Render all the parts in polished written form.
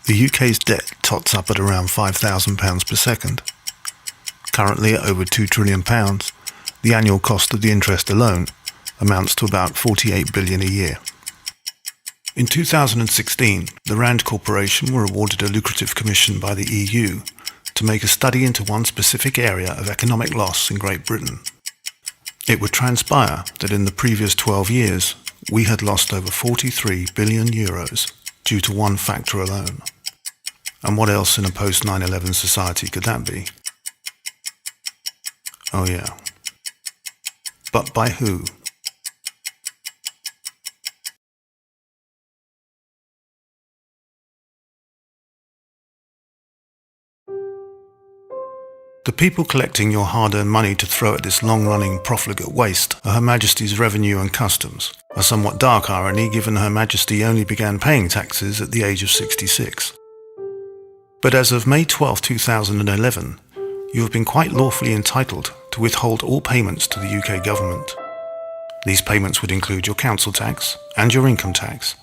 The UK's debt tots up at around £5,000 per second. Currently at over £2 trillion, the annual cost of the interest alone amounts to about £48 billion a year. In 2016, the Rand Corporation were awarded a lucrative commission by the EU to make a study into one specific area of economic loss in Great Britain. It would transpire that in the previous 12 years, we had lost over €43 billion due to one factor alone. And what else in a post-9/11 society could that be? Oh yeah. But by who? The people collecting your hard-earned money to throw at this long-running profligate waste are Her Majesty's Revenue and Customs, a somewhat dark irony given Her Majesty only began paying taxes at the age of 66. But as of May 12, 2011, you have been quite lawfully entitled to withhold all payments to the UK government. These payments would include your council tax and your income tax.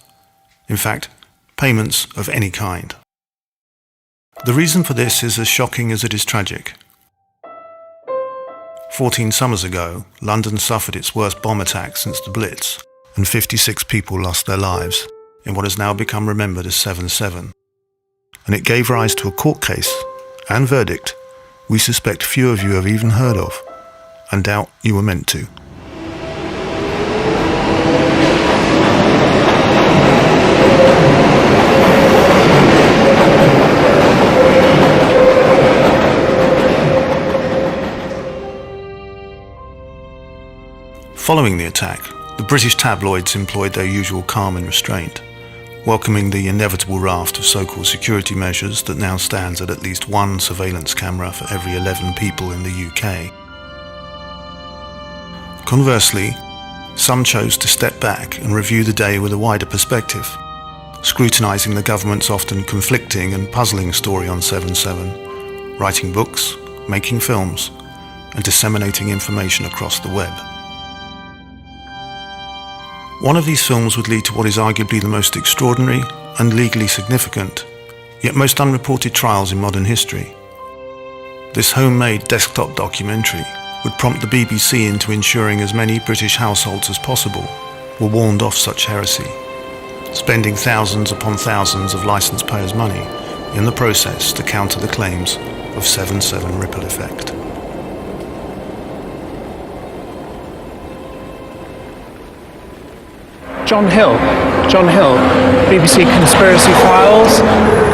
In fact, payments of any kind. The reason for this is as shocking as it is tragic. 14 summers ago, London suffered its worst bomb attack since the Blitz, and 56 people lost their lives in what has now become remembered as 7/7. And it gave rise to a court case and verdict we suspect few of you have even heard of, and doubt you were meant to. Following the attack, the British tabloids employed their usual calm and restraint, welcoming the inevitable raft of so-called security measures that now stands at least one surveillance camera for every 11 people in the UK. Conversely, some chose to step back and review the day with a wider perspective, scrutinising the government's often conflicting and puzzling story on 7/7, writing books, making films, and disseminating information across the web. One of these films would lead to what is arguably the most extraordinary and legally significant, yet most unreported trials in modern history. This homemade desktop documentary would prompt the BBC into ensuring as many British households as possible were warned off such heresy, spending thousands upon thousands of licence payers' money in the process to counter the claims of 7/7 ripple effect. John Hill, BBC Conspiracy Files.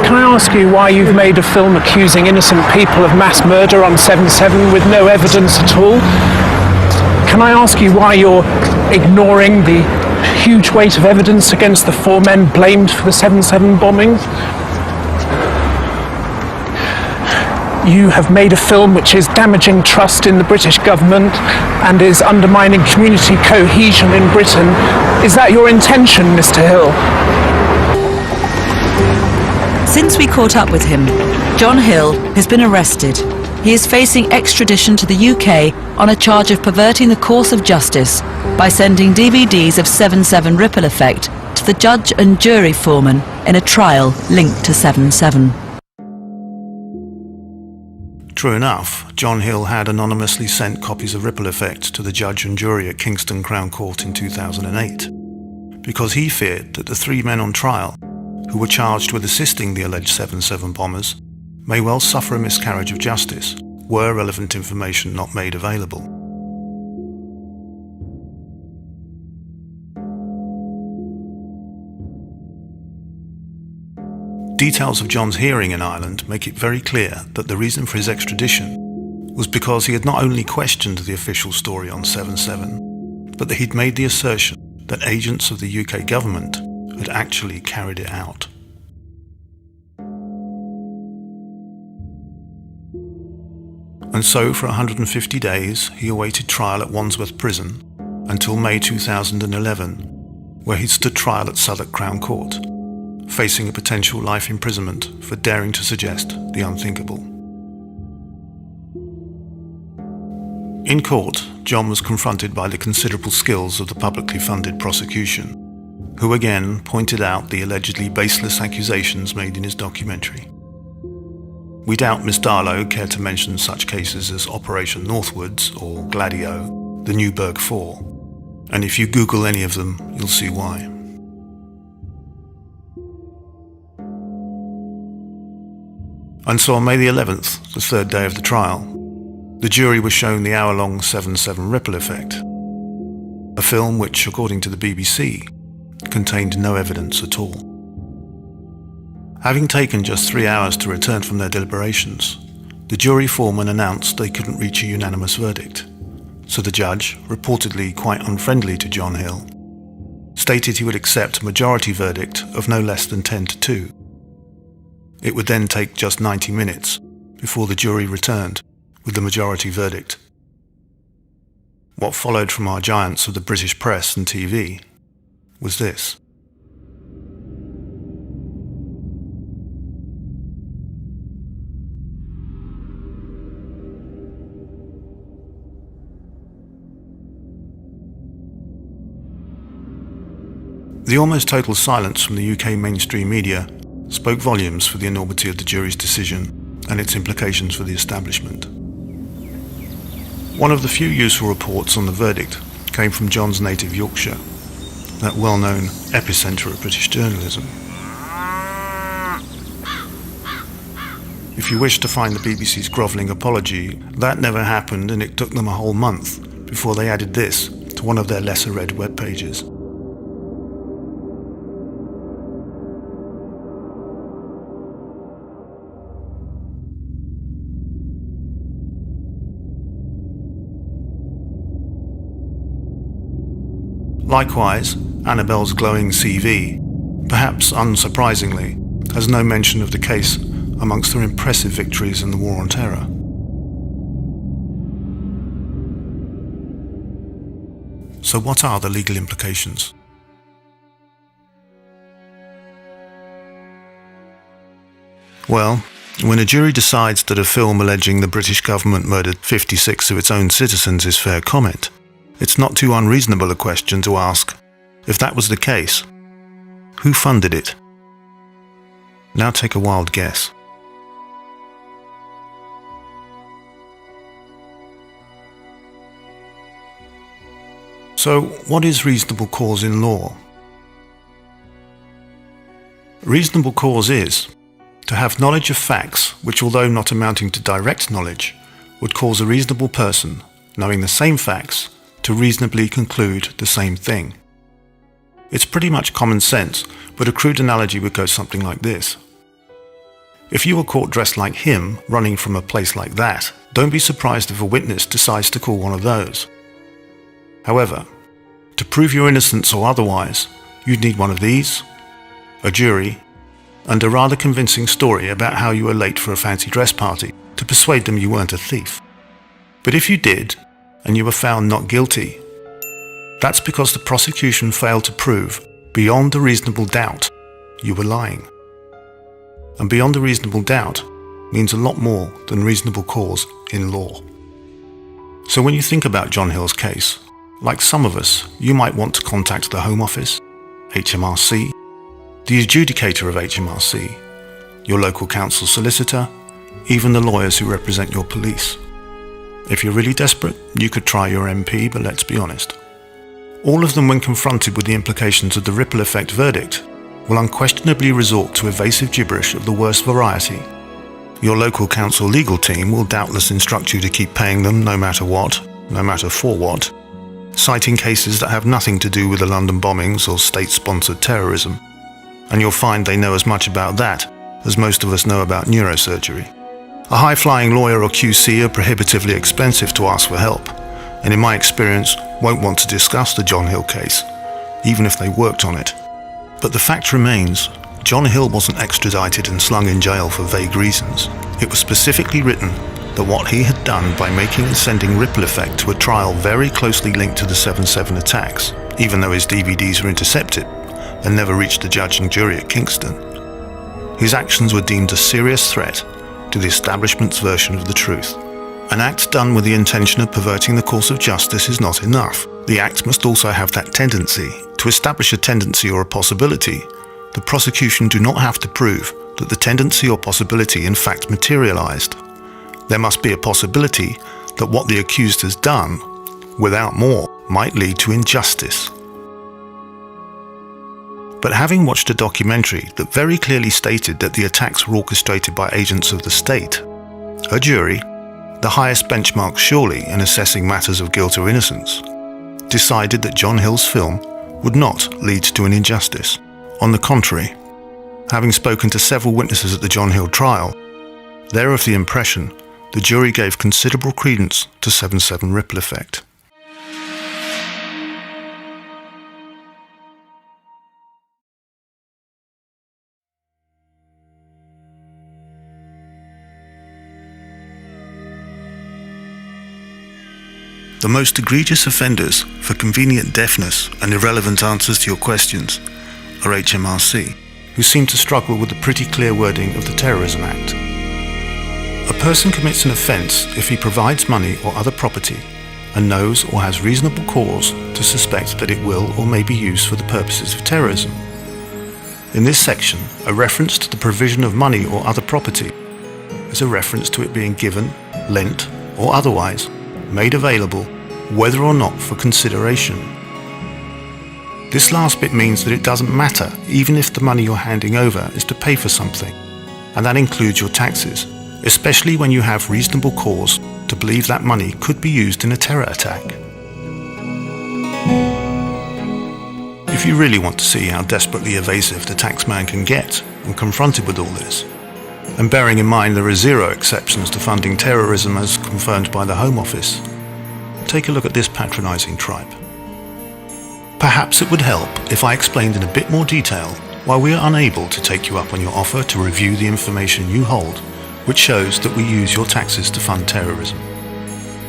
Can I ask you why you've made a film accusing innocent people of mass murder on 7/7 with no evidence at all? Can I ask you why you're ignoring the huge weight of evidence against the 4 men blamed for the 7/7 bombings? You have made a film which is damaging trust in the British government and is undermining community cohesion in Britain. Is that your intention, Mr. Hill? Since we caught up with him, John Hill has been arrested. He is facing extradition to the UK on a charge of perverting the course of justice by sending DVDs of 7/7 ripple effect to the judge and jury foreman in a trial linked to 7/7. True enough, John Hill had anonymously sent copies of Ripple Effect to the judge and jury at Kingston Crown Court in 2008, because he feared that the 3 men on trial, who were charged with assisting the alleged 7/7 bombers, may well suffer a miscarriage of justice, were relevant information not made available. Details of John's hearing in Ireland make it very clear that the reason for his extradition was because he had not only questioned the official story on 7/7, but that he'd made the assertion that agents of the UK government had actually carried it out. And so for 150 days he awaited trial at Wandsworth Prison until May 2011, where he stood trial at Southwark Crown Court, facing a potential life imprisonment for daring to suggest the unthinkable. In court, John was confronted by the considerable skills of the publicly funded prosecution, who again pointed out the allegedly baseless accusations made in his documentary. We doubt Miss Darlow cared to mention such cases as Operation Northwoods or Gladio, the Newburgh Four, and if you Google any of them, you'll see why. And so on May the 11th, the third day of the trial, the jury was shown the hour-long 7/7 ripple effect, a film which, according to the BBC, contained no evidence at all. Having taken just 3 hours to return from their deliberations, the jury foreman announced they couldn't reach a unanimous verdict, so the judge, reportedly quite unfriendly to John Hill, stated he would accept a majority verdict of no less than 10-2. It would then take just 90 minutes before the jury returned with the majority verdict. What followed from our giants of the British press and TV was this. The almost total silence from the UK mainstream media spoke volumes for the enormity of the jury's decision and its implications for the establishment. One of the few useful reports on the verdict came from John's native Yorkshire, that well-known epicentre of British journalism. If you wish to find the BBC's grovelling apology, that never happened, and it took them a whole month before they added this to one of their lesser-read web pages. Likewise, Annabelle's glowing CV, perhaps unsurprisingly, has no mention of the case amongst her impressive victories in the War on Terror. So what are the legal implications? Well, when a jury decides that a film alleging the British government murdered 56 of its own citizens is fair comment, it's not too unreasonable a question to ask, if that was the case, who funded it? Now take a wild guess. So, what is reasonable cause in law? Reasonable cause is to have knowledge of facts which, although not amounting to direct knowledge, would cause a reasonable person, knowing the same facts, to reasonably conclude the same thing. It's pretty much common sense, but a crude analogy would go something like this. If you were caught dressed like him, running from a place like that, don't be surprised if a witness decides to call one of those. However, to prove your innocence or otherwise, you'd need one of these, a jury, and a rather convincing story about how you were late for a fancy dress party to persuade them you weren't a thief. But if you did, and you were found not guilty, that's because the prosecution failed to prove, beyond a reasonable doubt, you were lying. And beyond a reasonable doubt means a lot more than reasonable cause in law. So when you think about John Hill's case, like some of us, you might want to contact the Home Office, HMRC, the adjudicator of HMRC, your local council solicitor, even the lawyers who represent your police. If you're really desperate, you could try your MP, but let's be honest. All of them, when confronted with the implications of the ripple effect verdict, will unquestionably resort to evasive gibberish of the worst variety. Your local council legal team will doubtless instruct you to keep paying them no matter what, no matter for what, citing cases that have nothing to do with the London bombings or state-sponsored terrorism. And you'll find they know as much about that as most of us know about neurosurgery. A high-flying lawyer or QC are prohibitively expensive to ask for help, and in my experience won't want to discuss the John Hill case, even if they worked on it. But the fact remains, John Hill wasn't extradited and slung in jail for vague reasons. It was specifically written that what he had done by making and sending ripple effect to a trial very closely linked to the 7/7 attacks, even though his DVDs were intercepted and never reached the judge and jury at Kingston, his actions were deemed a serious threat to the establishment's version of the truth, An act done with the intention of perverting the course of justice is not enough. The act must also have that tendency. To establish a tendency or a possibility, the prosecution do not have to prove that the tendency or possibility in fact materialized. There must be a possibility that what the accused has done, without more, might lead to injustice. But having watched a documentary that very clearly stated that the attacks were orchestrated by agents of the state, a jury, the highest benchmark surely in assessing matters of guilt or innocence, decided that John Hill's film would not lead to an injustice. On the contrary, having spoken to several witnesses at the John Hill trial, they're of the impression the jury gave considerable credence to 7/7 ripple effect. The most egregious offenders for convenient deafness and irrelevant answers to your questions are HMRC, who seem to struggle with the pretty clear wording of the Terrorism Act. A person commits an offence if he provides money or other property and knows or has reasonable cause to suspect that it will or may be used for the purposes of terrorism. In this section, a reference to the provision of money or other property is a reference to it being given, lent, or otherwise made available, whether or not for consideration. This last bit means that it doesn't matter even if the money you're handing over is to pay for something, and that includes your taxes, especially when you have reasonable cause to believe that money could be used in a terror attack. If you really want to see how desperately evasive the taxman can get when confronted with all this, and bearing in mind there are zero exceptions to funding terrorism as confirmed by the Home Office, take a look at this patronising tripe. Perhaps it would help if I explained in a bit more detail why we are unable to take you up on your offer to review the information you hold, which shows that we use your taxes to fund terrorism.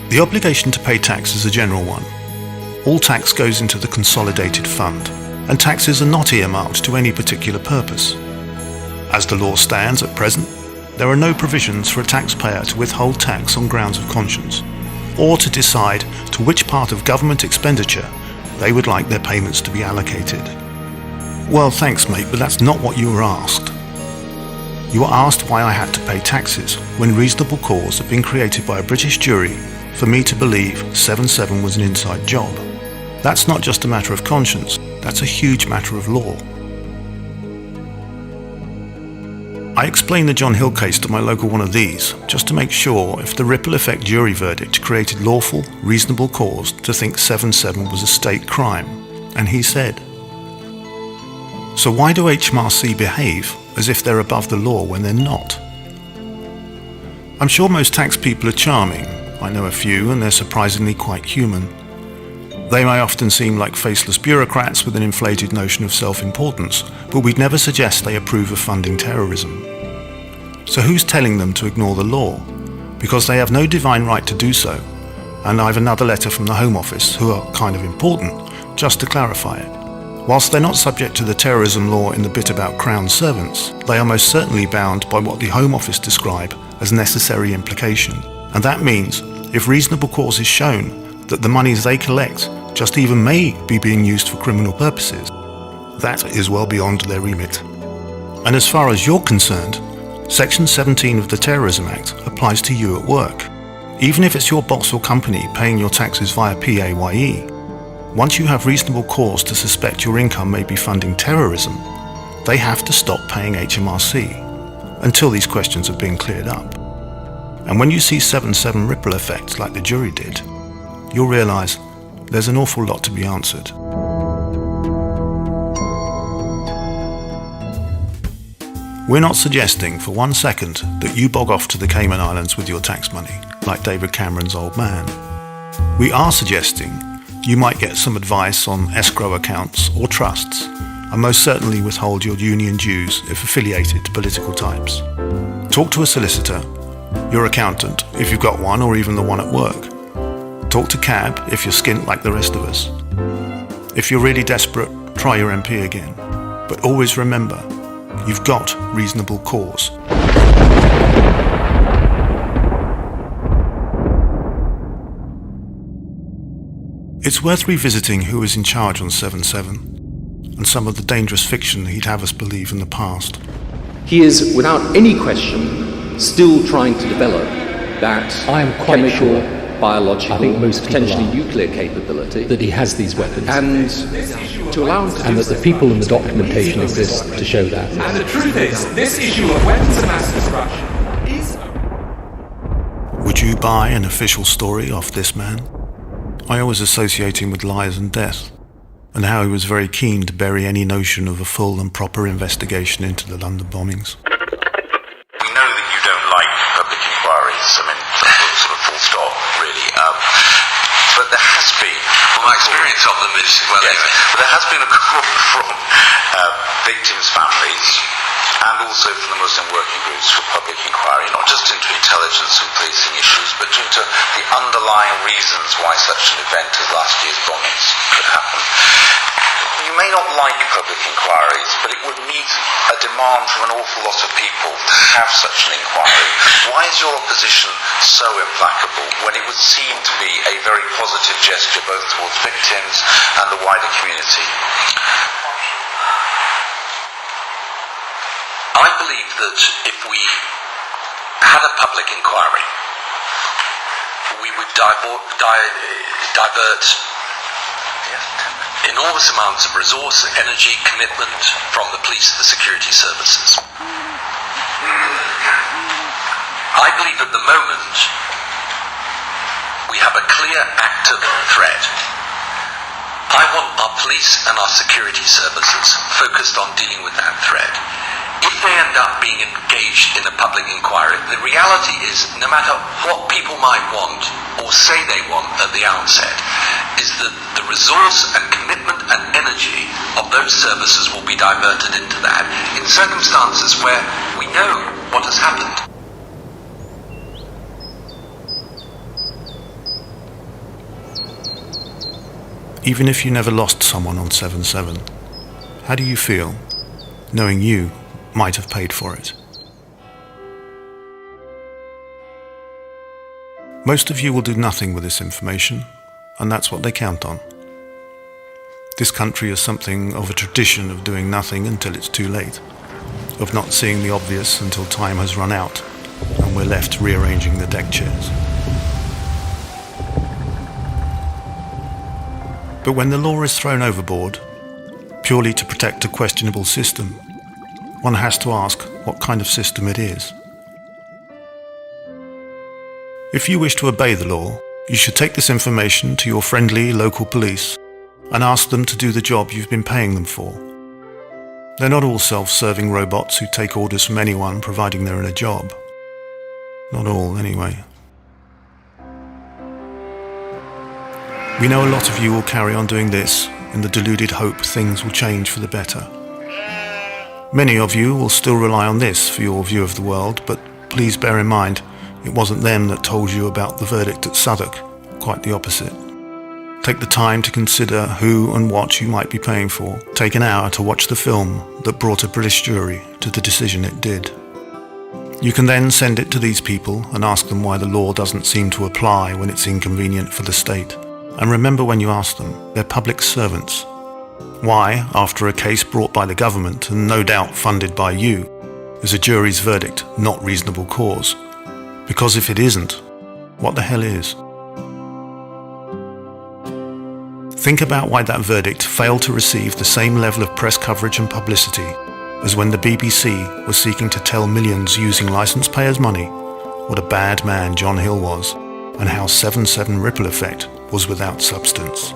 The obligation to pay tax is a general one. All tax goes into the consolidated fund, and taxes are not earmarked to any particular purpose. As the law stands at present, there are no provisions for a taxpayer to withhold tax on grounds of conscience, or to decide to which part of government expenditure they would like their payments to be allocated. Well, thanks mate, but that's not what you were asked. You were asked why I had to pay taxes when reasonable cause had been created by a British jury for me to believe 7/7 was an inside job. That's not just a matter of conscience, that's a huge matter of law. I explained the John Hill case to my local one of these, just to make sure if the ripple effect jury verdict created lawful, reasonable cause to think 7/7 was a state crime, and he said, "So why do HMRC behave as if they're above the law when they're not?" I'm sure most tax people are charming. I know a few, and they're surprisingly quite human. They may often seem like faceless bureaucrats with an inflated notion of self-importance, but we'd never suggest they approve of funding terrorism. So who's telling them to ignore the law? Because they have no divine right to do so, and I've another letter from the Home Office, who are kind of important, just to clarify it. Whilst they're not subject to the terrorism law in the bit about Crown servants, they are most certainly bound by what the Home Office describe as necessary implication, and that means if reasonable cause is shown that the monies they collect just even may be being used for criminal purposes, that is well beyond their remit. And as far as you're concerned, Section 17 of the Terrorism Act applies to you at work. Even if it's your boss or company paying your taxes via PAYE, once you have reasonable cause to suspect your income may be funding terrorism, they have to stop paying HMRC until these questions have been cleared up. And when you see 7/7 ripple effects like the jury did, you'll realise there's an awful lot to be answered. We're not suggesting for 1 second that you bog off to the Cayman Islands with your tax money, like David Cameron's old man. We are suggesting you might get some advice on escrow accounts or trusts, and most certainly withhold your union dues if affiliated to political types. Talk to a solicitor, your accountant if you've got one or even the one at work. Talk to CAB if you're skint like the rest of us. If you're really desperate, try your MP again. But always remember, you've got reasonable cause. It's worth revisiting who was in charge on 7/7 and some of the dangerous fiction he'd have us believe in the past. He is, without any question, still trying to develop that I am quite chemical, sure, biological, I think most people potentially are, nuclear capability, that he has these weapons, and to allow him to and do that the people and the documentation exist to show that. And the truth is, this issue of weapons of mass destruction is... Would you buy an official story off this man? I always associate him with lies and death, and how he was very keen to bury any notion of a full and proper investigation into the London bombings. We know that you don't like public inquiries, I mean, sort of full stop, really. But there has been... Well, my experience of them is, well, yes, anyway. but there has been a call from victims' families and also from the Muslim working groups for public inquiry, not just into intelligence and policing issues, but into the underlying reasons why such an event as last year's bombings could happen. You may not like public inquiries, but it would meet a demand from an awful lot of people to have such an inquiry. Why is your opposition so implacable when it would seem to be a very positive gesture both towards victims and the wider community? I believe that if we had a public inquiry, we would divert enormous amounts of resource, energy, commitment from the police to the security services. I believe at the moment we have a clear active threat. I want our police and our security services focused on dealing with that threat. If they end up being engaged in a public inquiry, the reality is, no matter what people might want or say they want at the outset, is that the resource and commitment and energy of those services will be diverted into that in circumstances where we know what has happened. Even if you never lost someone on 7/7, how do you feel, knowing you might have paid for it? Most of you will do nothing with this information, and that's what they count on. This country has something of a tradition of doing nothing until it's too late, of not seeing the obvious until time has run out, and we're left rearranging the deck chairs. But when the law is thrown overboard, purely to protect a questionable system, one has to ask what kind of system it is. If you wish to obey the law, you should take this information to your friendly local police and ask them to do the job you've been paying them for. They're not all self-serving robots who take orders from anyone providing they're in a job. Not all, anyway. We know a lot of you will carry on doing this in the deluded hope things will change for the better. Many of you will still rely on this for your view of the world, but please bear in mind, it wasn't them that told you about the verdict at Southwark, quite the opposite. Take the time to consider who and what you might be paying for. Take an hour to watch the film that brought a British jury to the decision it did. You can then send it to these people and ask them why the law doesn't seem to apply when it's inconvenient for the state. And remember when you ask them, they're public servants. Why, after a case brought by the government and no doubt funded by you, is a jury's verdict not reasonable cause? Because if it isn't, what the hell is? Think about why that verdict failed to receive the same level of press coverage and publicity as when the BBC was seeking to tell millions using licence payers' money what a bad man John Hill was and how 7/7 ripple effect was without substance.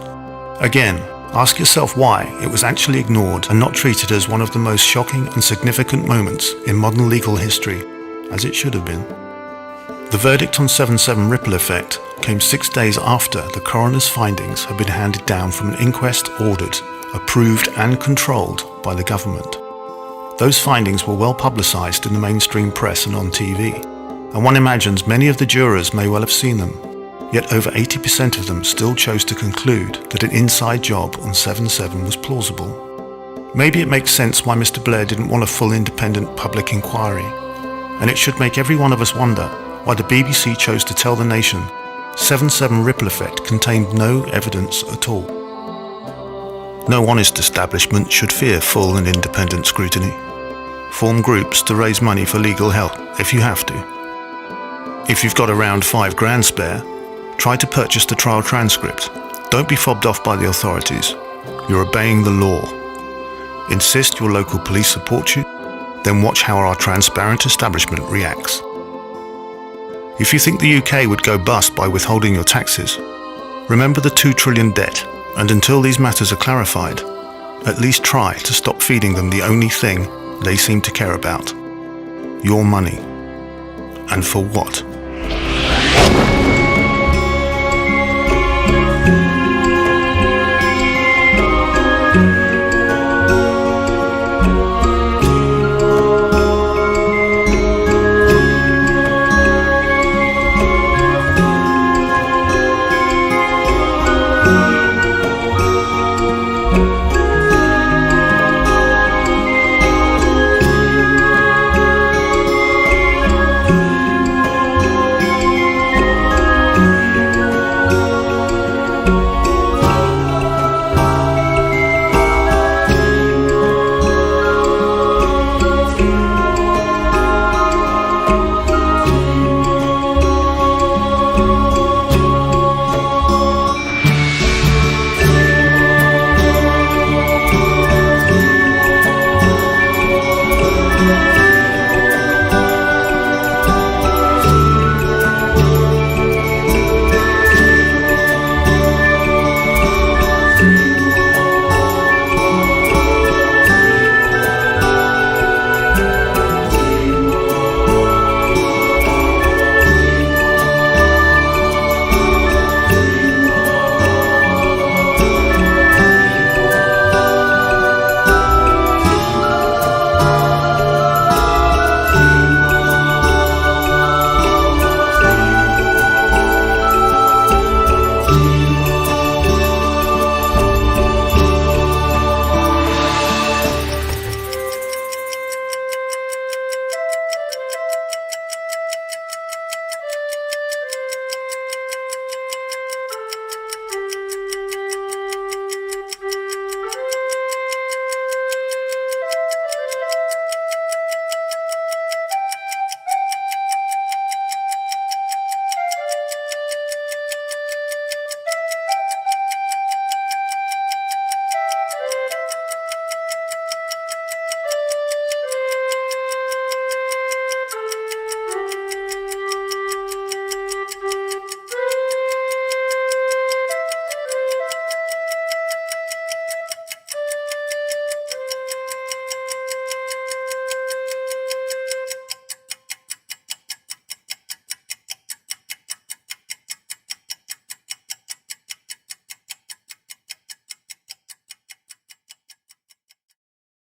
Again, ask yourself why it was actually ignored and not treated as one of the most shocking and significant moments in modern legal history, as it should have been. The verdict on 7/7 ripple effect came 6 days after the coroner's findings had been handed down from an inquest ordered, approved and controlled by the government. Those findings were well publicised in the mainstream press and on TV, and one imagines many of the jurors may well have seen them. Yet over 80% of them still chose to conclude that an inside job on 7/7 was plausible. Maybe it makes sense why Mr. Blair didn't want a full independent public inquiry, and it should make every one of us wonder why the BBC chose to tell the nation 7/7 ripple effect contained no evidence at all. No honest establishment should fear full and independent scrutiny. Form groups to raise money for legal help if you have to. If you've got around £5,000 spare, try to purchase the trial transcript. Don't be fobbed off by the authorities. You're obeying the law. Insist your local police support you, then watch how our transparent establishment reacts. If you think the UK would go bust by withholding your taxes, remember the 2 trillion debt, and until these matters are clarified, at least try to stop feeding them the only thing they seem to care about: your money. And for what?